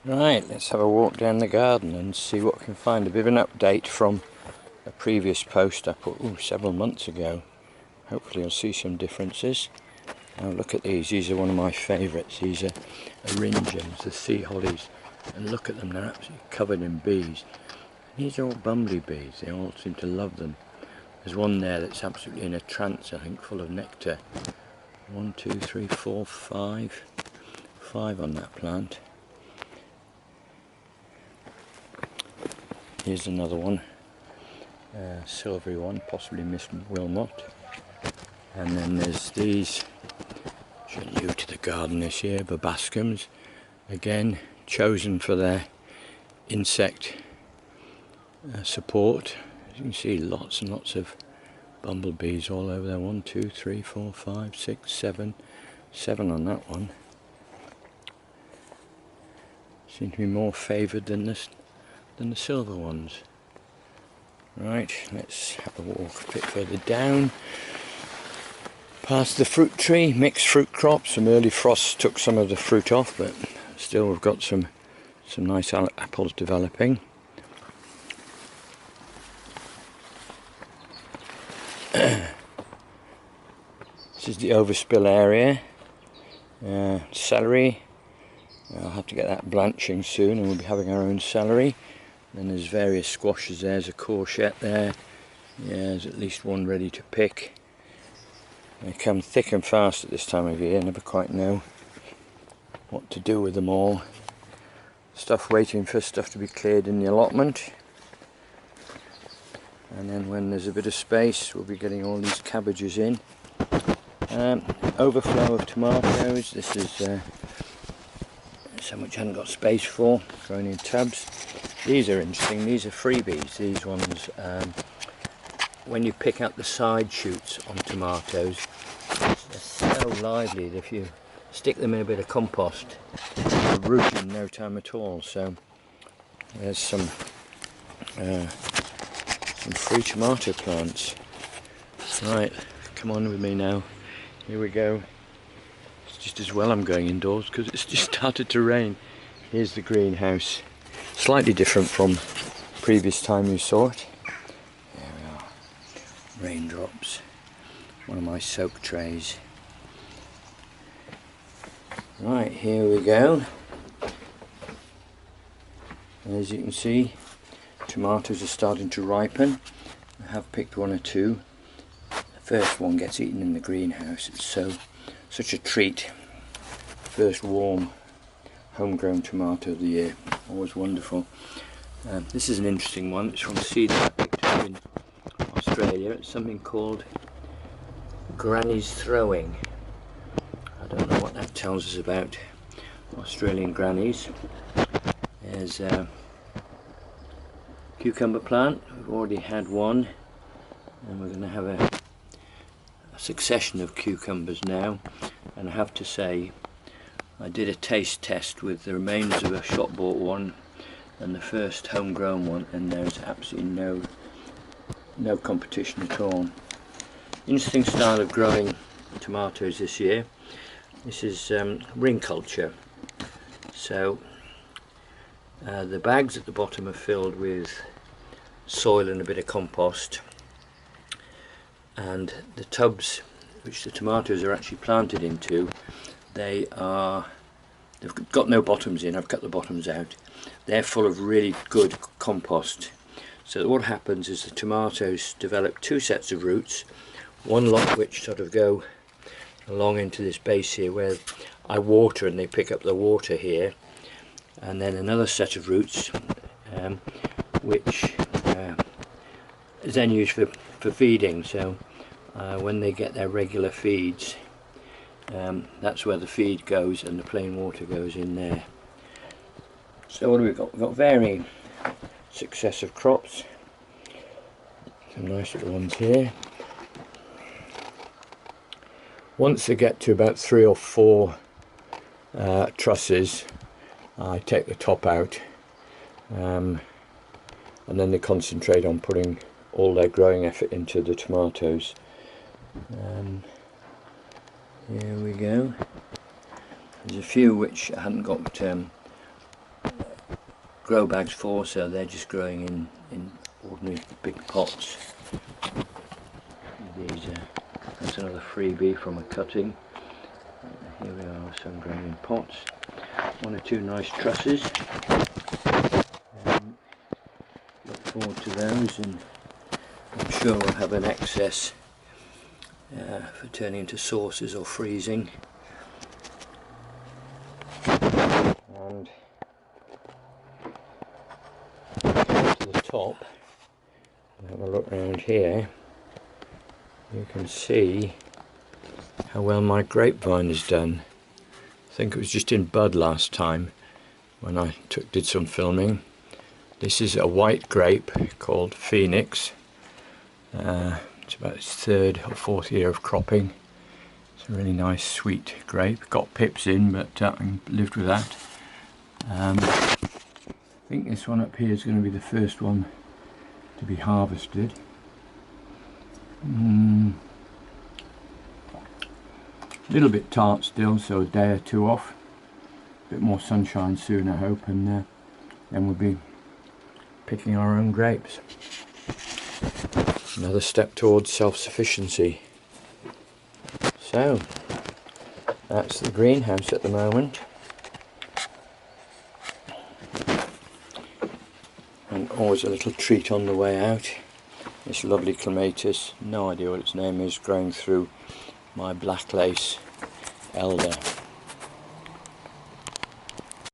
Right, let's have a walk down the garden and see what we can find. A bit of an update from a previous post I put several months ago. Hopefully you'll see some differences. Now look at these are one of my favourites. These are Eryngiums, the sea hollies, and look at them, they're absolutely covered in bees. These are all bumblebees, they all seem to love them. There's one there that's absolutely in a trance, I think, full of nectar. 1, 2, 3, 4, 5. 5 on that plant. Here's another one, silvery one, possibly Miss Wilmot. And then there's these, which are new to the garden this year, Verbascums. Again, chosen for their insect support. As you can see, lots and lots of bumblebees all over there. 1, 2, 3, 4, 5, 6, 7. 7 on that one. Seem to be more favoured than the silver ones. Right, let's have a walk a bit further down. Past the fruit tree, mixed fruit crop. Some early frosts took some of the fruit off, but still we've got some nice apples developing. This is the overspill area. Celery. I'll have to get that blanching soon, and we'll be having our own celery. Then there's various squashes. There's a courgette there. Yeah, there's at least one ready to pick. They come thick and fast at this time of year. Never quite know what to do with them all. Stuff waiting for stuff to be cleared in the allotment. And then when there's a bit of space, we'll be getting all these cabbages in. Overflow of tomatoes. This is so much I haven't got space for, growing in tubs. These are interesting. These are freebies. These ones, when you pick out the side shoots on tomatoes, they're so lively that if you stick them in a bit of compost, they'll root in no time at all. So there's some free tomato plants. Right, come on with me now. Here we go. It's just as well I'm going indoors because it's just started to rain. Here's the greenhouse. Slightly different from previous time you saw it. There we are. Raindrops. One of my soak trays. Right, here we go. As you can see, tomatoes are starting to ripen. I have picked one or two. The first one gets eaten in the greenhouse. It's such a treat. First warm homegrown tomato of the year. Always wonderful. This is an interesting one. It's from seed that I picked up in Australia. It's something called Granny's Throwing. I don't know what that tells us about Australian grannies. There's a cucumber plant. We've already had one, and we're going to have a succession of cucumbers now. And I have to say, I did a taste test with the remains of a shop bought one and the first homegrown one, and there's absolutely no competition at all. Interesting style of growing tomatoes this year. This is ring culture. So the bags at the bottom are filled with soil and a bit of compost, and the tubs which the tomatoes are actually planted into, they've got no bottoms in. I've cut the bottoms out. They're full of really good compost. So what happens is the tomatoes develop two sets of roots, one lot which sort of go along into this base here where I water and they pick up the water here, and then another set of roots which is then used for feeding. So when they get their regular feeds, that's where the feed goes and the plain water goes in there. So what have we got? We've got varying successive crops. Some nice little ones here. Once they get to about 3 or 4 trusses, I take the top out, and then they concentrate on putting all their growing effort into the tomatoes. Here we go. There's a few which I hadn't got grow bags for, so they're just growing in ordinary big pots. These that's another freebie from a cutting. Here we are, some growing in pots. One or two nice trusses. Look forward to those, and I'm sure we'll have an excess for turning into sauces or freezing. And to the top, have a look around here, you can see how well my grapevine has done. I think it was just in bud last time when I did some filming. This is a white grape called Phoenix. It's about its 3rd or 4th year of cropping. It's a really nice sweet grape. Got pips in, but I lived with that. I think this one up here is going to be the first one to be harvested. A little bit tart still, so a day or two off. A bit more sunshine soon, I hope, and then we'll be picking our own grapes. Another step towards self-sufficiency. So, that's the greenhouse at the moment. And always a little treat on the way out. This lovely clematis, no idea what its name is, growing through my black lace elder.